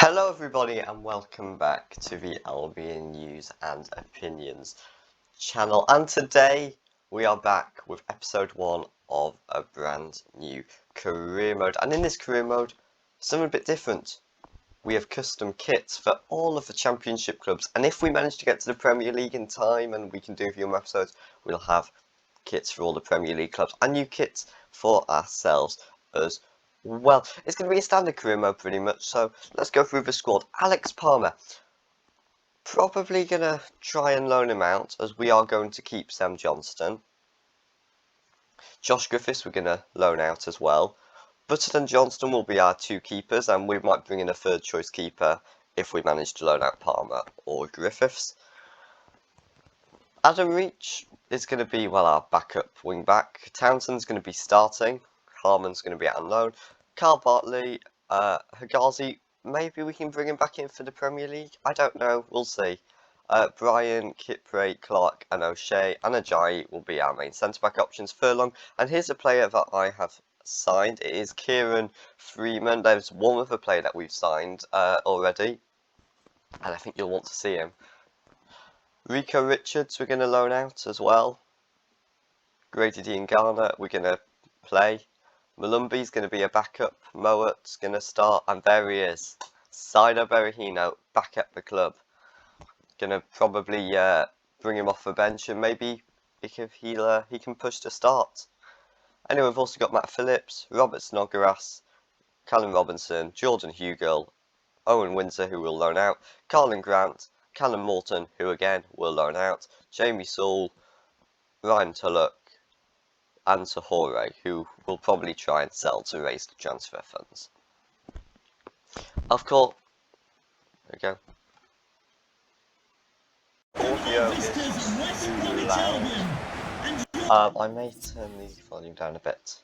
Hello everybody and welcome back to the Albion News and Opinions channel, and today we are back with episode 1 of a brand new career mode. And in this career mode, something a bit different. We have custom kits for all of the championship clubs, and if we manage to get to the Premier League in time and we can do a few more episodes, we'll have kits for all the Premier League clubs and new kits for ourselves as well. It's going to be a standard career mode pretty much, so let's go through the squad. Alex Palmer, probably going to try and loan him out, as we are going to keep Sam Johnston. Josh Griffiths we're going to loan out as well. Button and Johnston will be our two keepers, and we might bring in a third choice keeper if we manage to loan out Palmer or Griffiths. Adam Reach is going to be, well, our backup wing back. Townsend's going to be starting. Harmon's going to be out on loan. Carl Bartley, Hagazi, maybe we can bring him back in for the Premier League. I don't know, we'll see. Brian, Kipre, Clark and O'Shea and Ajayi will be our main centre-back options. Furlong, and here's a player that I have signed. It is Kieran Freeman. There's one other player that we've signed already, and I think you'll want to see him. Rico Richards we're going to loan out as well. Grady Dean Garner we're going to play. Malumbi's going to be a backup. Mowat's going to start, and there he is, Saido Berahino back at the club. Going to probably bring him off the bench, and maybe he can push to start. Anyway, we've also got Matt Phillips, Robert Snodgrass, Callum Robinson, Jordan Hugill, Owen Windsor, who will loan out, Carlin Grant, Callum Morton, who again will loan out, Jamie Saul, Ryan Tullock, and Sahore, who will probably try and sell to raise the transfer funds. Of course, there we go. Audio is too loud. I may turn the volume down a bit.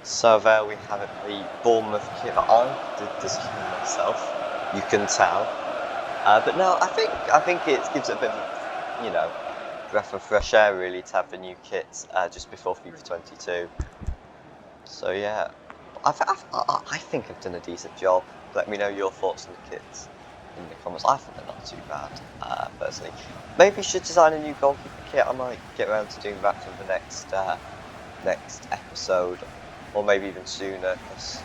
So there we have it, the Bournemouth kit that I did design myself, you can tell. But no, I think it gives it a bit of, you know, breath of fresh air really to have the new kits just before FIFA 22. So yeah, I think I've done a decent job. Let me know your thoughts on the kits in the comments. I think they're not too bad, personally. Maybe you should design a new goalkeeper kit. I might get around to doing that for the next episode. Or maybe even sooner, because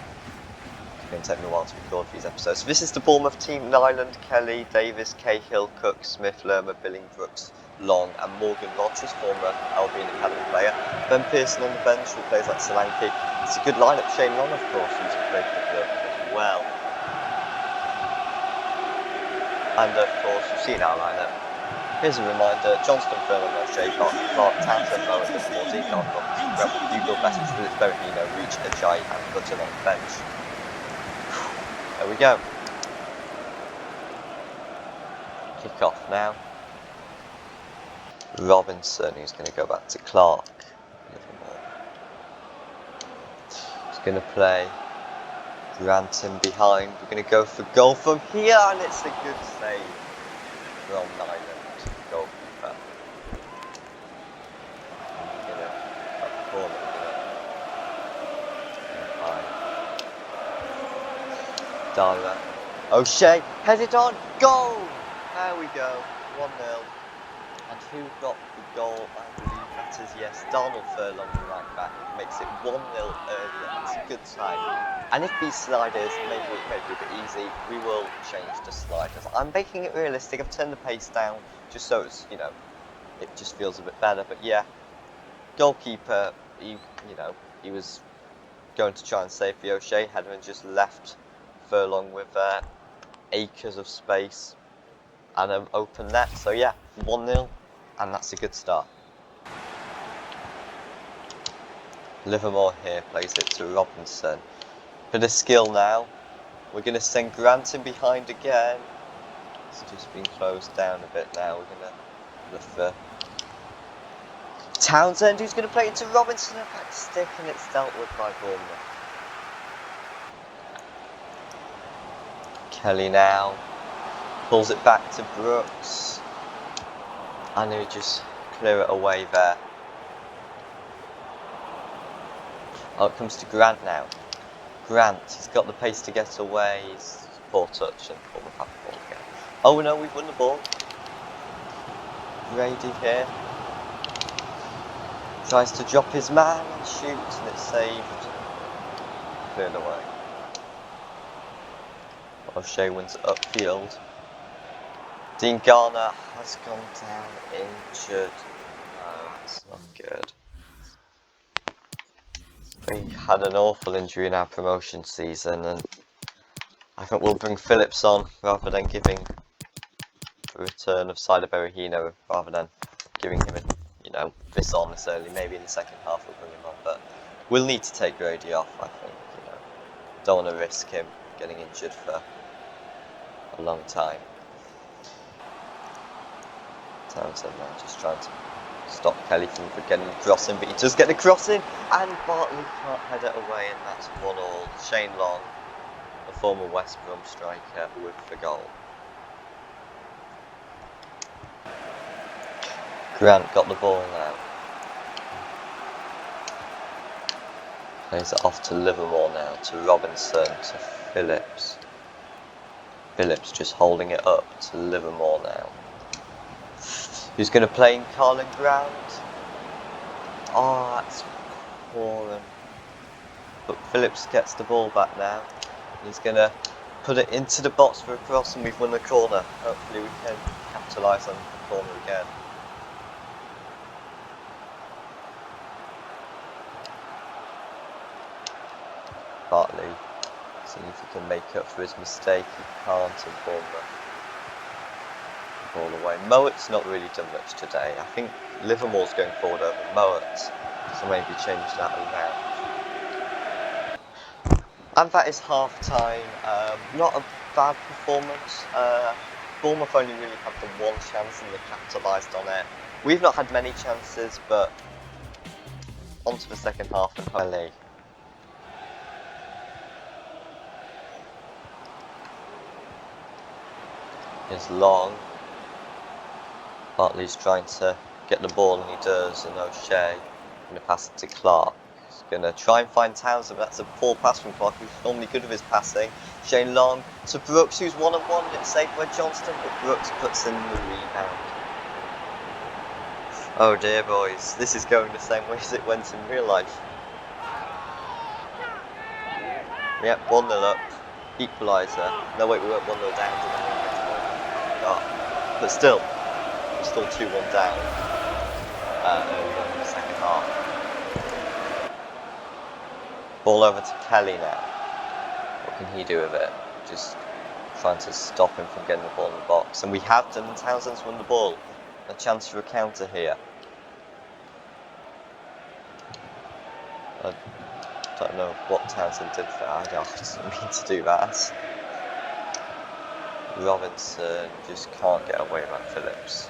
it's going to take me a while to record these episodes. So this is the Bournemouth team: Nyland, Kelly, Davis, Cahill, Cook, Smith, Lerma, Billingbrooks, Long and Morgan Rogers, former Albion Academy player. Ben Pearson on the bench with players like Solanke. It's a good lineup. Shane Long, of course, who's played for the club as well. And of course, you've seen our lineup. Here's a reminder: Johnston, Furlong, O'Shea, Clark, Townsend, Mowat, Morty, Gardner, Rebel, Hugo, Bassett, Phillips, Berahino, Reach, Ajayi and Button on the bench. There we go. Kick off now. Robinson, who's going to go back to Clark. He's going to play Granton behind. We're going to go for goal from here, and it's a good save from Nyland. Goalkeeper. Dara. O'Shea, headed on, goal! There we go, 1-0. And who got the goal? I believe that is, yes, Donald Furlong, the right back, makes it 1-0 earlier. It's a good time. And if these sliders make it a bit easy, we will change the sliders. I'm making it realistic. I've turned the pace down just so it's, you know, it just feels a bit better. But yeah, goalkeeper, he was going to try and save the O'Shea header and just left Furlong with acres of space and an open net. So yeah, 1-0, and that's a good start. Livermore here plays it to Robinson. Bit of skill now. We're going to send Grant in behind again. It's just been closed down a bit now. We're going to look for Townsend, who's going to play it to Robinson, a back stick, and it's dealt with by Bournemouth. Kelly now pulls it back to Brooks, and he just clear it away there. Oh, it comes to Grant now. Grant, he's got the pace to get away. He's poor touch, and Bournemouth have the ball again. Oh no, we've won the ball. Brady here tries to drop his man and shoots, and it's saved. Cleared away. O'Shea wins upfield. Dean Garner has gone down injured. No, that's not good. We had an awful injury in our promotion season, and I think we'll bring Phillips on rather than giving the return of Sider Berahino, rather than giving him this on this early. Maybe in the second half we'll bring him on, but we'll need to take Grady off, I think. Don't want to risk him getting injured for a long time. Townsend now just trying to stop Kelly from getting the crossing, but he does get the crossing, and Bartley can't head it away, and that's 1-1. Shane Long, the former West Brom striker, with the goal. Grant got the ball now. Plays it off to Livermore now, to Robinson, to Phillips. Phillips just holding it up to Livermore now. Who's going to play in Carling ground? Oh, that's poor. But Phillips gets the ball back now. He's going to put it into the box for a cross, and we've won the corner. Hopefully we can capitalise on the corner again. Bartley, seeing if he can make up for his mistake. He can't, and Bournemouth ball away. Mowatt's not really done much today. I think Livermore's going forward over Mowat, so maybe change that around. And that is half time. Not a bad performance. Bournemouth only really had the one chance and they capitalised on it. We've not had many chances, but on to the second half of Pelé. Is Long. Bartley's trying to get the ball, and he does, and O'Shea going to pass it to Clark. He's going to try and find Townsend, but that's a poor pass from Clark, who's normally good with his passing. Shane Long to Brooks, who's one-on-one, and it's saved by Johnston, but Brooks puts in the rebound. Oh dear, boys, this is going the same way as it went in real life. Yep, 1-0 up, equaliser. No wait, we went 1-0 down, didn't we? But still 2-1 down early on in the second half. Ball over to Kelly now. What can he do with it? Just trying to stop him from getting the ball in the box. And we have done. Townsend's won the ball. A chance for a counter here. I don't know what Townsend did there. I didn't mean to do that. Robinson just can't get away from Phillips.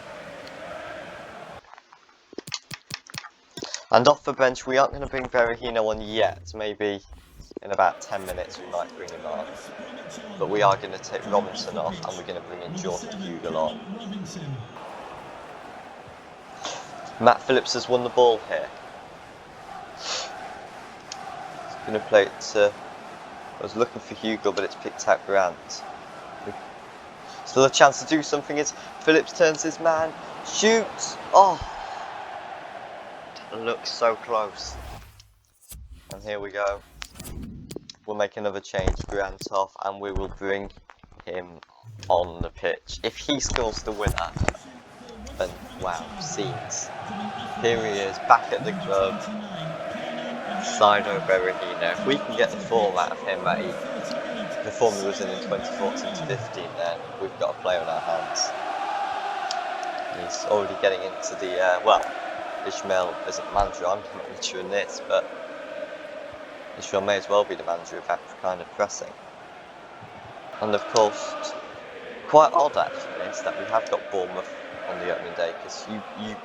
And off the bench, we aren't going to bring Berahino on yet. Maybe in about 10 minutes we might bring him on. But we are going to take Robinson off, and we're going to bring in Jordan Hugill on. Matt Phillips has won the ball here. He's going to play it to... I was looking for Hugill, but it's picked out Grant. Still a chance to do something as Phillips turns his man, shoots! Oh! That looks so close. And here we go. We'll make another change, Grant off, and we will bring him on the pitch. If he scores the winner, then wow, scenes. Here he is, back at the club. Sido Berahino. If we can get the form out of him that the form he was in 2014-15, then we've got a player on our hands. He's already getting into the, well, Ishmael isn't manager, I'm not manager in this, but Ishmael may as well be the manager of that kind of pressing. And of course, quite odd actually, is that we have got Bournemouth on the opening day, because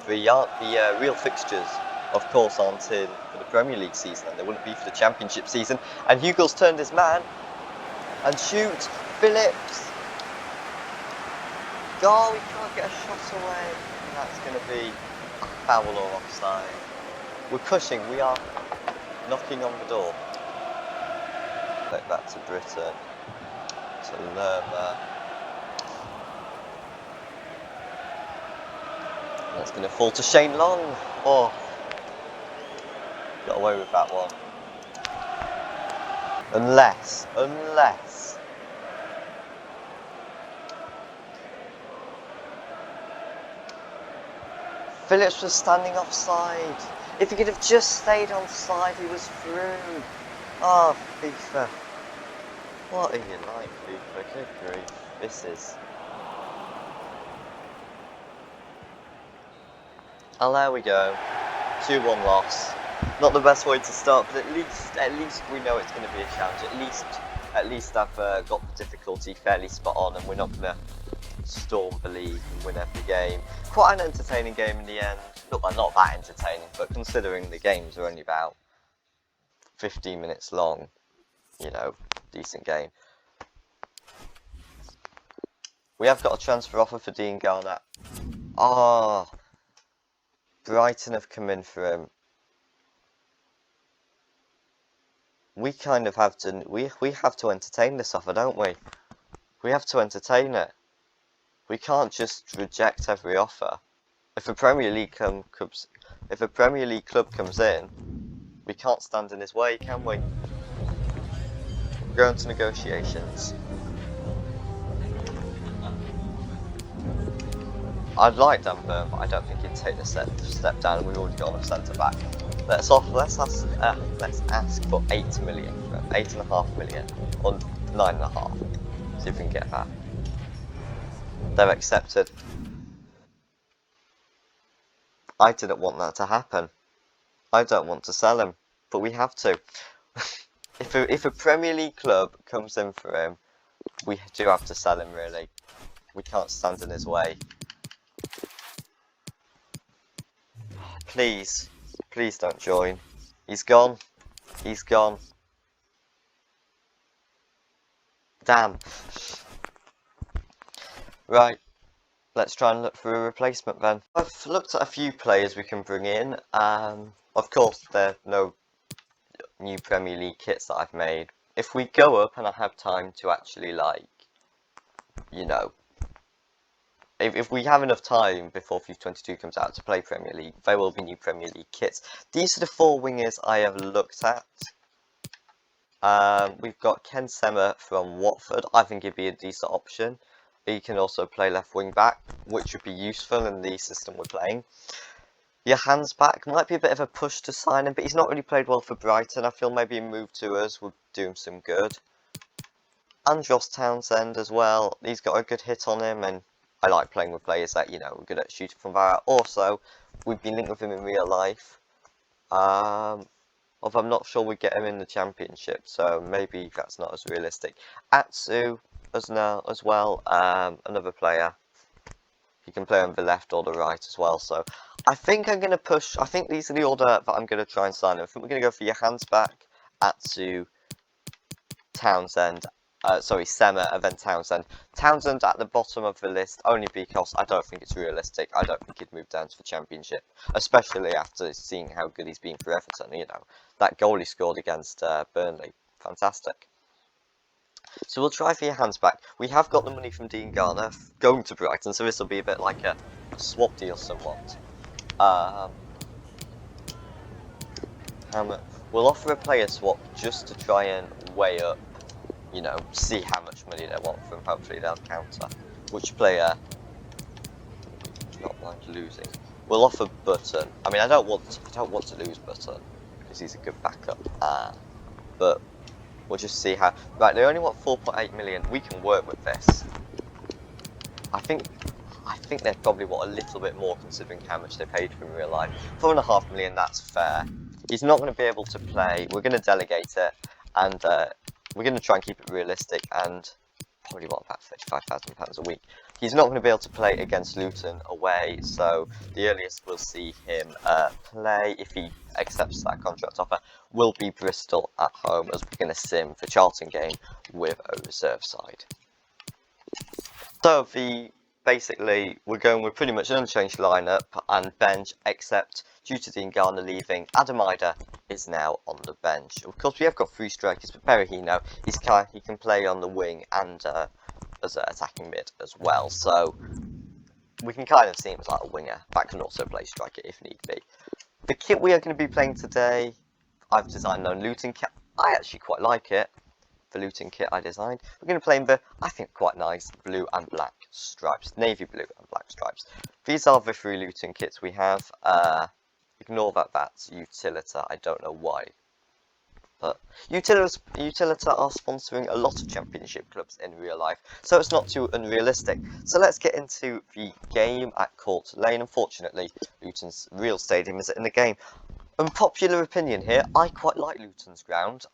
the real fixtures, of course, aren't in for the Premier League season, and they wouldn't be for the Championship season. And Hugo's turned his man and shoots. Phillips. Oh, we can't get a shot away. And that's going to be a foul or offside. We're pushing. We are knocking on the door. Back to Britain. To Lerma. That's going to fall to Shane Long. Oh, got away with that one. Unless Phillips was standing offside. If he could have just stayed on side, he was through. Oh, FIFA. What are you like, FIFA? Good grief. This is... Oh, there we go. 2-1 loss. Not the best way to start, but at least we know it's going to be a challenge. At least I've got the difficulty fairly spot on, and we're not going to storm the league and win every game. Quite an entertaining game in the end. Not that entertaining, but considering the games are only about 15 minutes long, you know, decent game. We have got a transfer offer for Dean Garner. Oh, Brighton have come in for him. We kind of have to, we have to entertain this offer, don't we? We have to entertain it. We can't just reject every offer. If a Premier League club comes in, we can't stand in his way, can we? We're going to negotiations. I'd like Dan Burn, but I don't think he'd take the step down. We've already got a centre back. Let's ask for 8 million, 8.5 million, or 9.5. See if we can get that. They've accepted. I didn't want that to happen. I don't want to sell him, but we have to. If a Premier League club comes in for him, we do have to sell him, really. We can't stand in his way. Please don't join. He's gone. He's gone. Damn. Right. Let's try and look for a replacement then. I've looked at a few players we can bring in. Of course, there are no new Premier League kits that I've made. If we go up and I have time to actually, like, you know, if we have enough time before FIFA 22 comes out to play Premier League, there will be new Premier League kits. These are the 4 wingers I have looked at. We've got Ken Sema from Watford. I think he'd be a decent option. He can also play left wing back, which would be useful in the system we're playing. Johan's back might be a bit of a push to sign him, but he's not really played well for Brighton. I feel maybe a move to us would do him some good. Andros Townsend as well. He's got a good hit on him, and I like playing with players that, you know, are good at shooting from far out. Also, we've been linked with him in real life. Although I'm not sure we get him in the Championship, so maybe that's not as realistic. Atsu as well, another player. He can play on the left or the right as well. So I think I'm going to push. I think these are the order that I'm going to try and sign him. I think we're going to go for Johan's back, Atsu, Townsend. Sema and then Townsend. Townsend at the bottom of the list only because I don't think it's realistic. I don't think he'd move down to the Championship, especially after seeing how good he's been for Everton. You know, that goal he scored against Burnley, fantastic. So we'll try for your hands back. We have got the money from Dean Garner going to Brighton, so this will be a bit like a swap deal somewhat. We'll offer a player swap just to try and weigh up, you know, see how much money they want from. Hopefully they'll counter. Which player do not mind losing? We'll offer Button. I mean, I don't want to lose Button because he's a good backup. But we'll just see how. Right, they only want 4.8 million. We can work with this. I think they probably want a little bit more considering how much they paid for in real life. 4.5 million, that's fair. He's not going to be able to play. We're going to delegate it, and we're going to try and keep it realistic, and probably want about £35,000 a week. he's not going to be able to play against Luton away, so the earliest we'll see him play, if he accepts that contract offer, will be Bristol at home, as we're going to sim the Charlton game with a reserve side. So basically we're going with pretty much an unchanged lineup and bench, except due to Dean Garner leaving, Adam Ider is now on the bench. Of course, we have got 3 strikers, but Berahino, he can play on the wing and as an attacking mid as well, so we can kind of see him as like a winger that can also play striker if need be. The kit we are going to be playing today, I've designed my own Luton kit. I actually quite like it. The Luton kit I designed. We're going to play in the, I think, quite nice blue and black stripes, navy blue and black stripes. These are the 3 Luton kits we have. Ignore that's Utilita. I don't know why. But Utilita are sponsoring a lot of championship clubs in real life, so it's not too unrealistic. So let's get into the game at Court Lane. Unfortunately, Luton's real stadium isn't in the game. Unpopular opinion here, I quite like Luton's ground.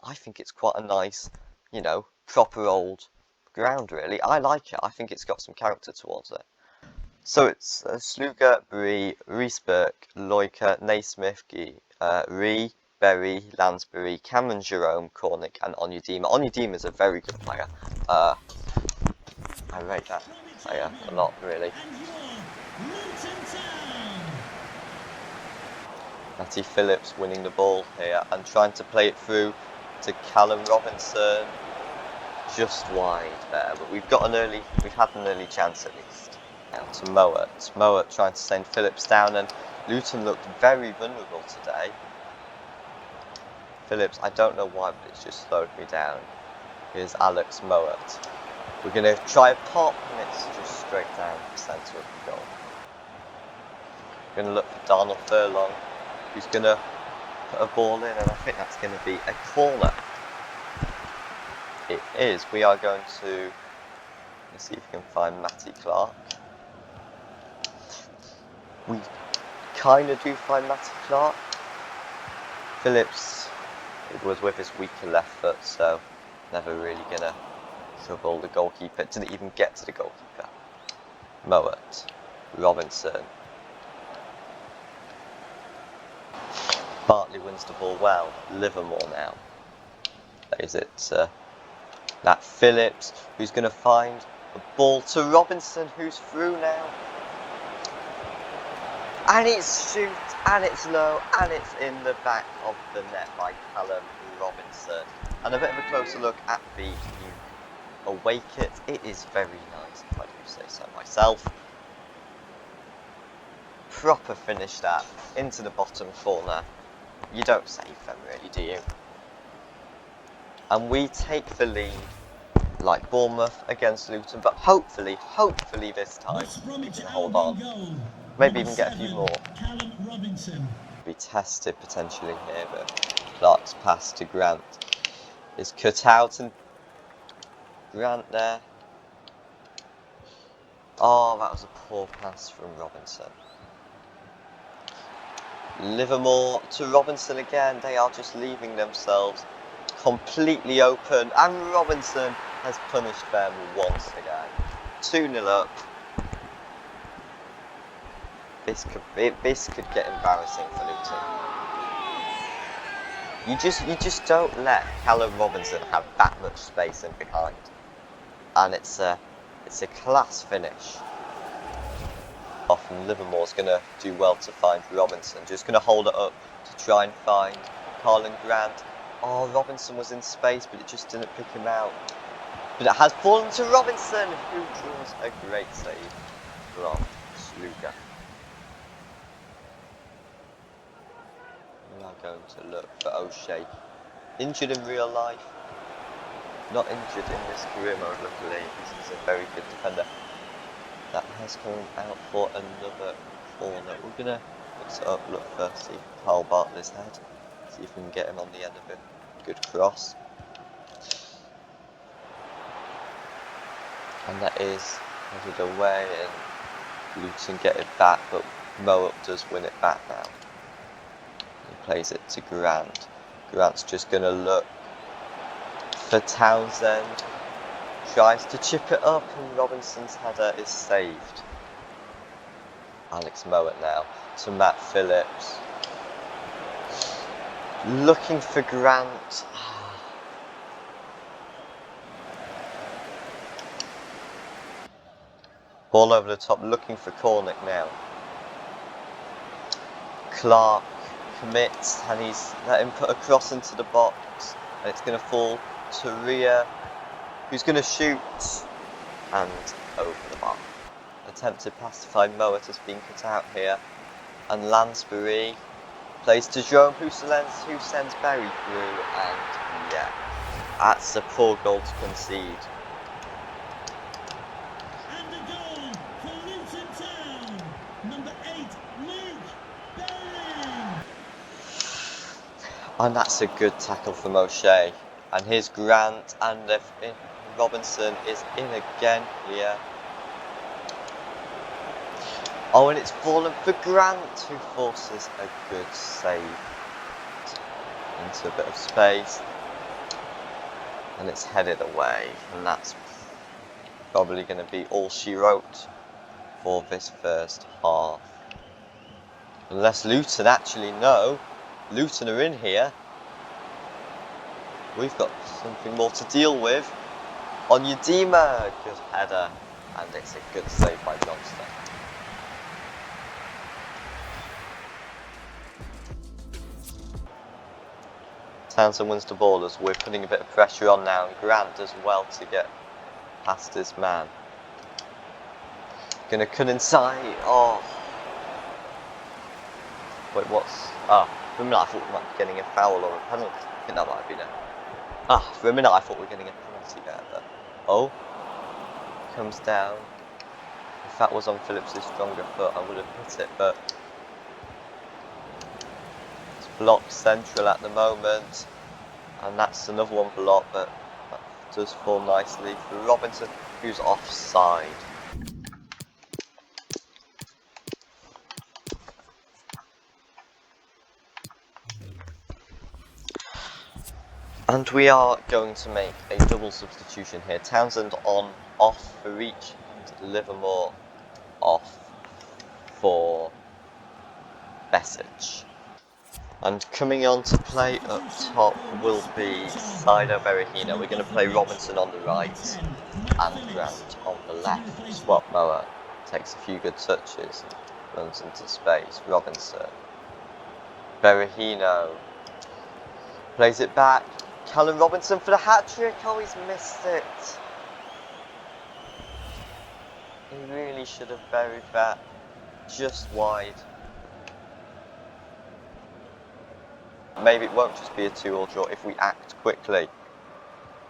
I think it's quite a nice, you know, proper old ground really. I like it, I think it's got some character towards it. So it's Sluga, Bree, Reesburg, Loika, Naismith, Ree, Berry, Lansbury, Cameron Jerome, Cornick and Onyedema. Onyedema is a very good player. I rate that player a lot really. Matty Phillips winning the ball here and trying to play it through to Callum Robinson. Just wide there, but we've had an early chance at least. Now to Mowat. Mowat trying to send Phillips down, and Luton looked very vulnerable today. Phillips, I don't know why, but it's just slowed me down. Here's Alex Mowat. We're going to try a pop, and it's just straight down the centre of the goal. We're going to look for Darnell Furlong, who's going to put a ball in, and I think that's going to be a corner. It is. We are going to, let's see if we can find Matty Clark. We kind of do find Matty Clark. Phillips, it was with his weaker left foot, so never really going to trouble the goalkeeper. Didn't even get to the goalkeeper. Mowat, Robinson. Bartley wins the ball well. Livermore now. Plays it to that Phillips, who's going to find a ball to Robinson, who's through now. And it's shoot, and it's low, and it's in the back of the net by Callum Robinson. And a bit of a closer look at the away kit. It is very nice, if I do say so myself. Proper finish that into the bottom corner. You don't save them really, do you? And we take the lead like Bournemouth against Luton, but hopefully this time we can hold on. Maybe even get a few more. Be tested potentially here, but Clark's pass to Grant is cut out, and Grant there. Oh, that was a poor pass from Robinson. Livermore to Robinson again. They are just leaving themselves completely open, and Robinson has punished them once again. 2-0 up. This could get embarrassing for Luton. You just don't let Callum Robinson have that much space in behind, and it's a class finish. Often Livermore's going to do well to find Robinson. Just going to hold it up to try and find Carlin Grant. Oh, Robinson was in space, but it just didn't pick him out. But it has fallen to Robinson, who draws a great save from Sluga. We are going to look for O'Shea. Injured in real life. Not injured in this career mode, luckily. He's a very good defender. That has come out for another corner. We're going to mix it up, look first, see Carl Bartley's head. See if we can get him on the end of a good cross. And that is headed away, and Luton get it back, but Mowat does win it back now. He plays it to Grant. Grant's just going to look for Townsend. Tries to chip it up and Robinson's header is saved. Alex Mowat now to Matt Phillips. Looking for Grant. Ball over the top, looking for Cornick now. Clark commits and he's let him put a cross into the box. And it's going to fall to Ria, who's going to shoot. And over the bar. Attempted pass to find Mowat has been cut out here. And Lansbury plays to Jerome who sends Berry through. And yeah, that's a poor goal to concede. And a goal for Luton Town. Number 8, Luke Berry. And that's a good tackle from O'Shea. And here's Grant and Robinson is in again here. Oh, and it's fallen for Grant, who forces a good save into a bit of space. And it's headed away. And that's probably going to be all she wrote for this first half. Unless Luton actually know. Luton are in here. We've got something more to deal with. On Yedima, good header. And it's a good save by Johnston. Townsend wins the ball as we're putting a bit of pressure on now, and Grant does well to get past his man. Gonna cut inside. Oh. Wait, what's. For a minute I thought we might be getting a foul or a penalty. I think that might have been it. For a minute I thought we were getting a penalty there, but. Oh. Comes down. If that was on Phillips' stronger foot, I would have hit it, but. Blocked central at the moment, and that's another one blocked, but that does fall nicely for Robinson, who's offside. And we are going to make a double substitution here. Townsend off for Reach, and Livermore off for Besic. And coming on to play up top will be Sido Berahino. We're going to play Robinson on the right and Grant on the left. Swap Moa takes a few good touches, runs into space. Robinson. Berahino plays it back. Callum Robinson for the hat-trick. Oh, he's missed it. He really should have buried that just wide. Maybe it won't just be a 2-2 draw if we act quickly.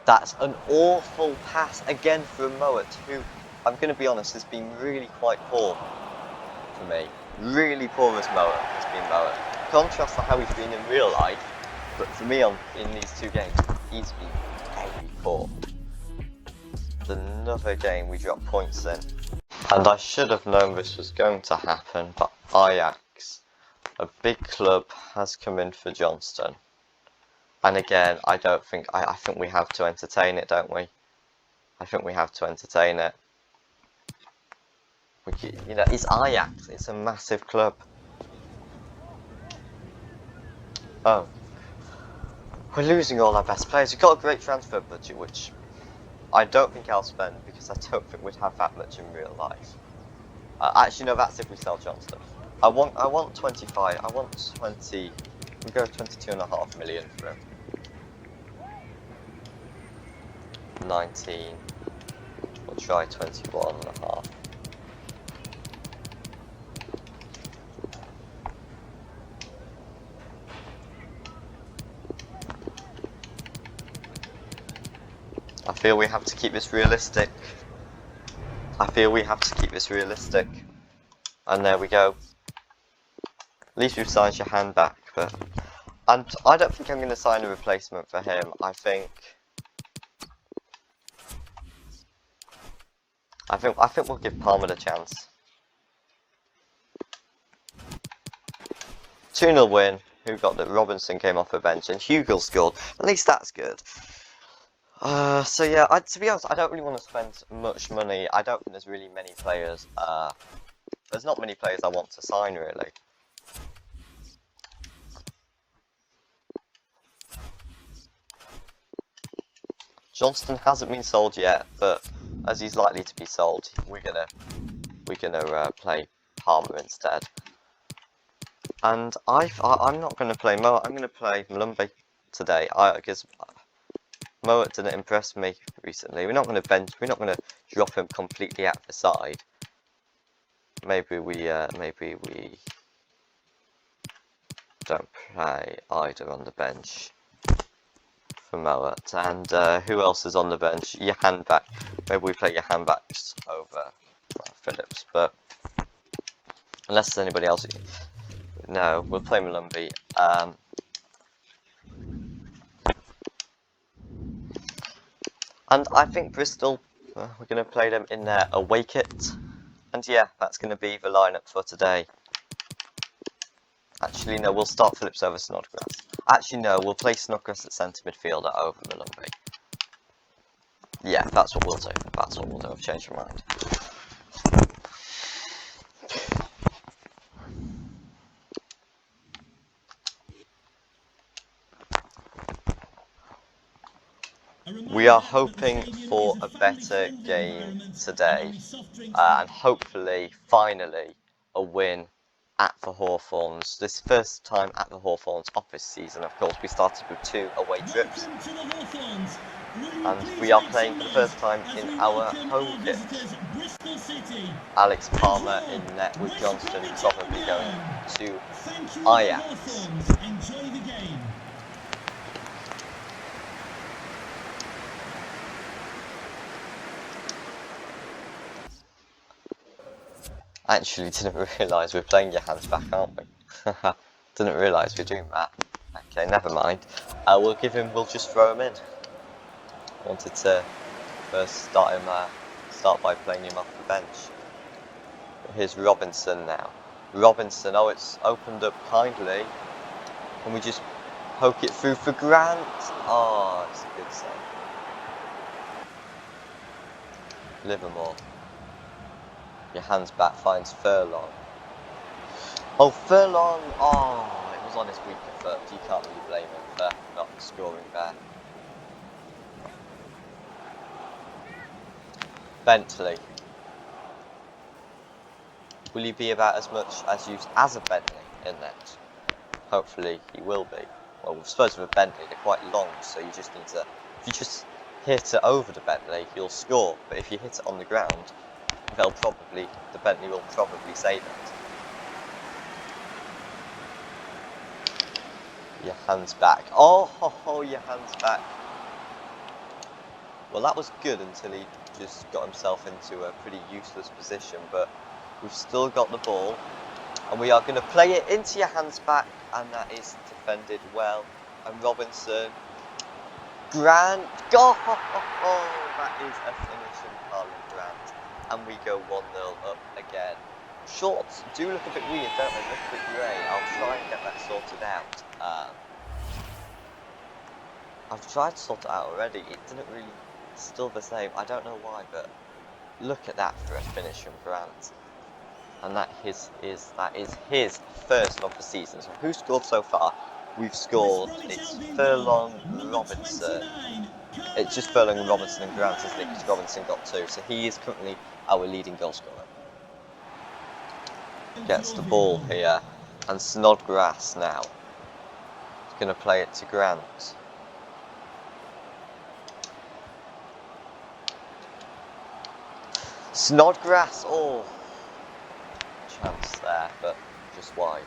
That's an awful pass again from Mowat, who, I'm going to be honest, has been really quite poor for me. Really poor as Mowat has been Mowat. Contrast to how he's been in real life, but for me in these 2 games, he's been very poor. Another game we dropped points in. And I should have known this was going to happen, but Ajax, a big club, has come in for Johnston. And again, I think we have to entertain it, don't we? I think we have to entertain it. You know, it's Ajax, it's a massive club. Oh. We're losing all our best players. We've got a great transfer budget, which I don't think I'll spend, because I don't think we'd have that much in real life. Actually, no, that's if we sell Johnston. I want 25. I want 20. We'll go 22.5 million for him. 19. We'll try 21.5. I feel we have to keep this realistic. And there we go. At least we've signed your hand back, but and I don't think I'm going to sign a replacement for him. I think we'll give Palmer a chance. 2-0 win. Who got that? Robinson came off the bench and Hugel scored. At least that's good. So yeah, to be honest, I don't really want to spend much money. I don't think there's really many players. There's not many players I want to sign really. Johnston hasn't been sold yet, but as he's likely to be sold, we're gonna play Palmer instead. And I'm not gonna play Mo. I'm gonna play Malumbi today. Because Moet didn't impress me recently. We're not gonna drop him completely out the side. Maybe we don't play either on the bench for Moet. And who else is on the bench? Johan back. Maybe we play Johan backs over Phillips. But unless there's anybody else, no, we'll play Malumbi. And I think Bristol, we're going to play them in their away kit. And yeah, that's going to be the lineup for today. Actually, no, we'll start Phillips over Snodgrass. Actually, no, we'll play Snodgrass at centre midfielder over Malumbi. Yeah, that's what we'll do. That's what we'll do. I've changed my mind. We are hoping for a better game today. And hopefully, finally, a win at the Hawthorns. This first time at the Hawthorns of this season. Of course, we started with 2 away trips. And we are playing for the first time in our home kit. Alex Palmer in net with Johnston probably going to Ajax. Enjoy the game. Actually, didn't realise we're playing Johan's back, aren't we? Didn't realise we're doing that. Okay, never mind. We'll just throw him in. Wanted to first start by playing him off the bench. But here's Robinson now. Robinson, oh, it's opened up kindly. Can we just poke it through for Grant? Oh, it's a good save. Livermore. Your hands back finds Furlong. Oh, Furlong! Oh, it was on his weaker foot. You can't really blame him for not scoring there. Bentley. Will he be about as much as used as a Bentley in net? Hopefully he will be. Well, I suppose with a Bentley they're quite long, so you just need to... If you just hit it over the Bentley, you'll score. But if you hit it on the ground, the Bentley will probably save it. Your hands back. Oh, your hands back. Well, that was good until he just got himself into a pretty useless position, but we've still got the ball, and we are going to play it into your hands back, and that is defended well. And Robinson, Grant, go! That is a finish from Carlin Grant, and we go 1-0 up again. Shorts do look a bit weird, don't they? Look a bit grey. I'll try and get that sorted out. I've tried to sort it out already. It didn't really. Still the same. I don't know why, but look at that for a finish from Grant. And that is his first of the season. So who scored so far? We've scored. It's Furlong, Robinson. It's just Furlong, Robinson, and Grant, isn't it? Because Robinson got 2, so he is currently our leading goal scorer. Gets the ball here, and Snodgrass now. He's going to play it to Grant. Snodgrass, oh, chance there, but just wide.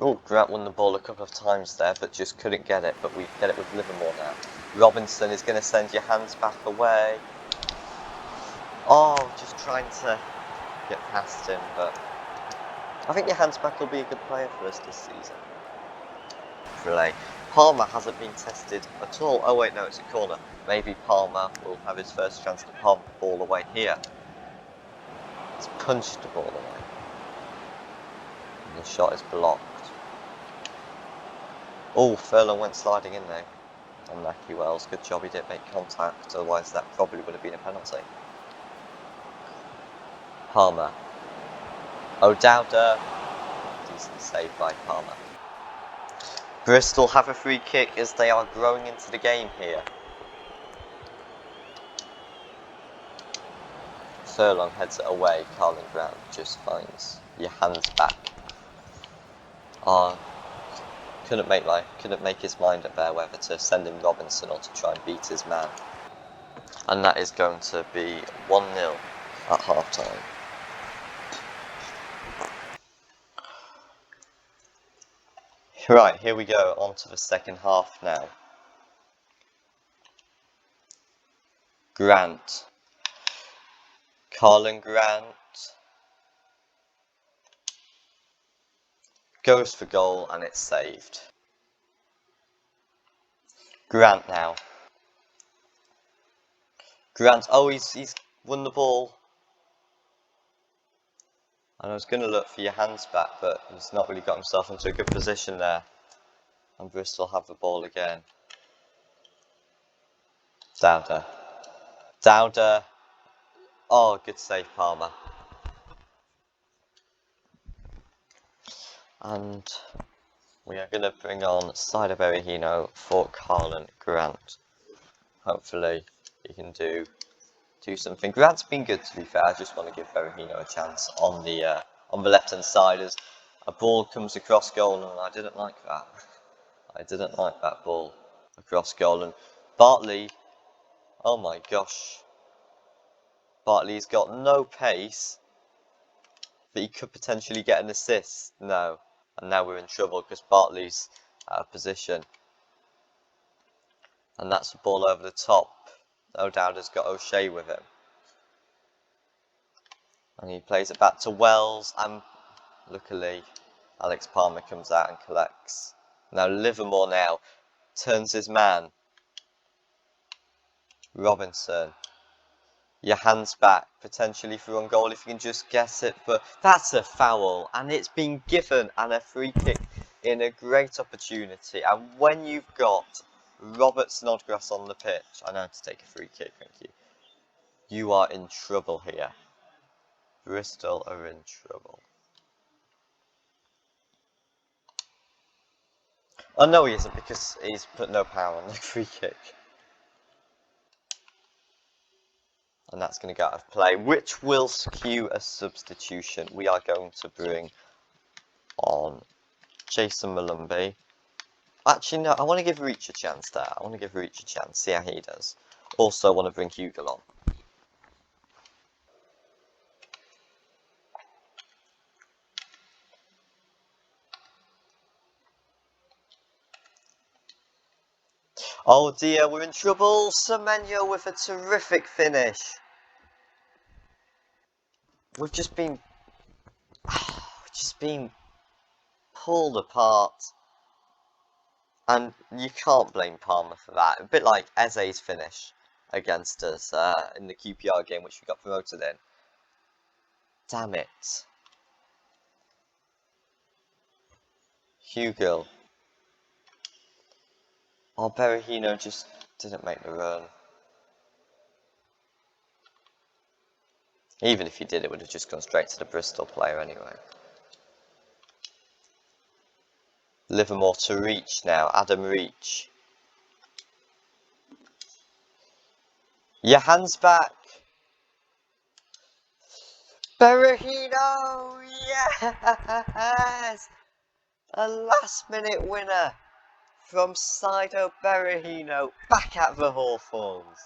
Oh, Grant won the ball a couple of times there, but just couldn't get it, but we get it with Livermore now. Robinson is going to send your hands back away. Oh, just trying to get past him, but I think your hands back will be a good player for us this season. Relay. Palmer hasn't been tested at all. Oh wait, no, it's a corner. Maybe Palmer will have his first chance to palm the ball away here. He's punched the ball away. And the shot is blocked. Oh, Furlong went sliding in there. Unlucky Wells, good job he didn't make contact, otherwise that probably would have been a penalty. Palmer. O'Dowda. Decent save by Palmer. Bristol have a free kick as they are growing into the game here. Furlong heads it away, Carlin Grant just finds your hands back. Couldn't make his mind up there whether to send in Robinson or to try and beat his man. And that is going to be 1-0 at half time. Right, here we go, on to the second half now. Grant. Carlin Grant goes for goal and it's saved. Grant now. Grant, oh, he's won the ball. And I was going to look for your hands back, but he's not really got himself into a good position there. And Bristol have the ball again. Dowda. Dowda. Oh, good save, Palmer. And we are going to bring on Cider Berahino for Carlin Grant. Hopefully he can do something. Grant's been good, to be fair. I just want to give Berahino a chance on the left hand side as a ball comes across goal, and I didn't like that. I didn't like that ball across goal. And Bartley, oh my gosh, Bartley's got no pace, but he could potentially get an assist. No, and now we're in trouble because Bartley's out of position, and that's the ball over the top. O'Dowda's got O'Shea with him. And he plays it back to Wells, and luckily Alex Palmer comes out and collects. Now Livermore now turns his man. Robinson. Your hands back, potentially for on goal if you can just guess it, but that's a foul, and it's been given, and a free kick in a great opportunity. And when you've got Robert Snodgrass on the pitch, I know how to take a free kick, thank you. You are in trouble here. Bristol are in trouble. Oh no, he isn't, because he's put no power on the free kick. And that's going to go out of play, which will skew a substitution. We are going to bring on Jason Malumbi. Actually, no, I want to give Reach a chance there. I want to give Reach a chance, see how he does. Also, want to bring Hugel on. Oh dear, we're in trouble. Semenyo with a terrific finish. We've just been pulled apart. And you can't blame Palmer for that. A bit like Eze's finish against us in the QPR game, which we got promoted in. Damn it. Hugel. Oh, Berahino just didn't make the run. Even if he did, it would have just gone straight to the Bristol player anyway. Livermore to Reach now. Adam Reach. Your hands back. Berahino! Yes! A last minute winner from Cider Berahino back at the Hawthorns.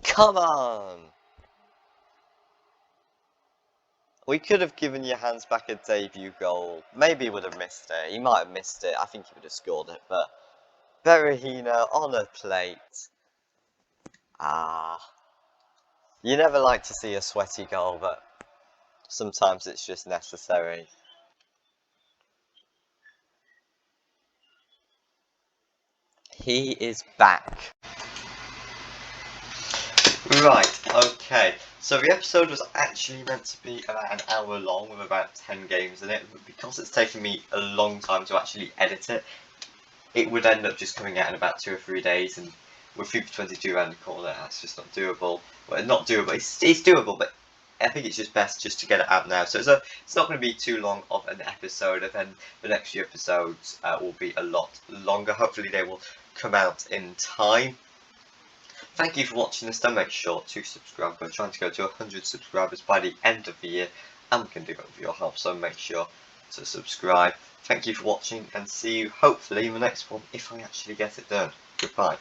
Come on! We could have given your hands back a debut goal. Maybe he would have missed it. He might have missed it. I think he would have scored it. But Berahino on a plate. You never like to see a sweaty goal, but sometimes it's just necessary. He is back. Right, okay. So the episode was actually meant to be about an hour long with about 10 games in it, but because it's taken me a long time to actually edit it, it would end up just coming out in about 2 or 3 days, and with FIFA 22 around the corner, that's just not doable. Well, not doable, it's doable, but I think it's just best just to get it out now. So it's not going to be too long of an episode, and then the next few episodes will be a lot longer. Hopefully they will come out in time. Thank you for watching this. Don't make sure to subscribe. We're trying to go to 100 subscribers by the end of the year, and we can do it with your help, so make sure to subscribe. Thank you for watching, and see you hopefully in the next one if I actually get it done. Goodbye.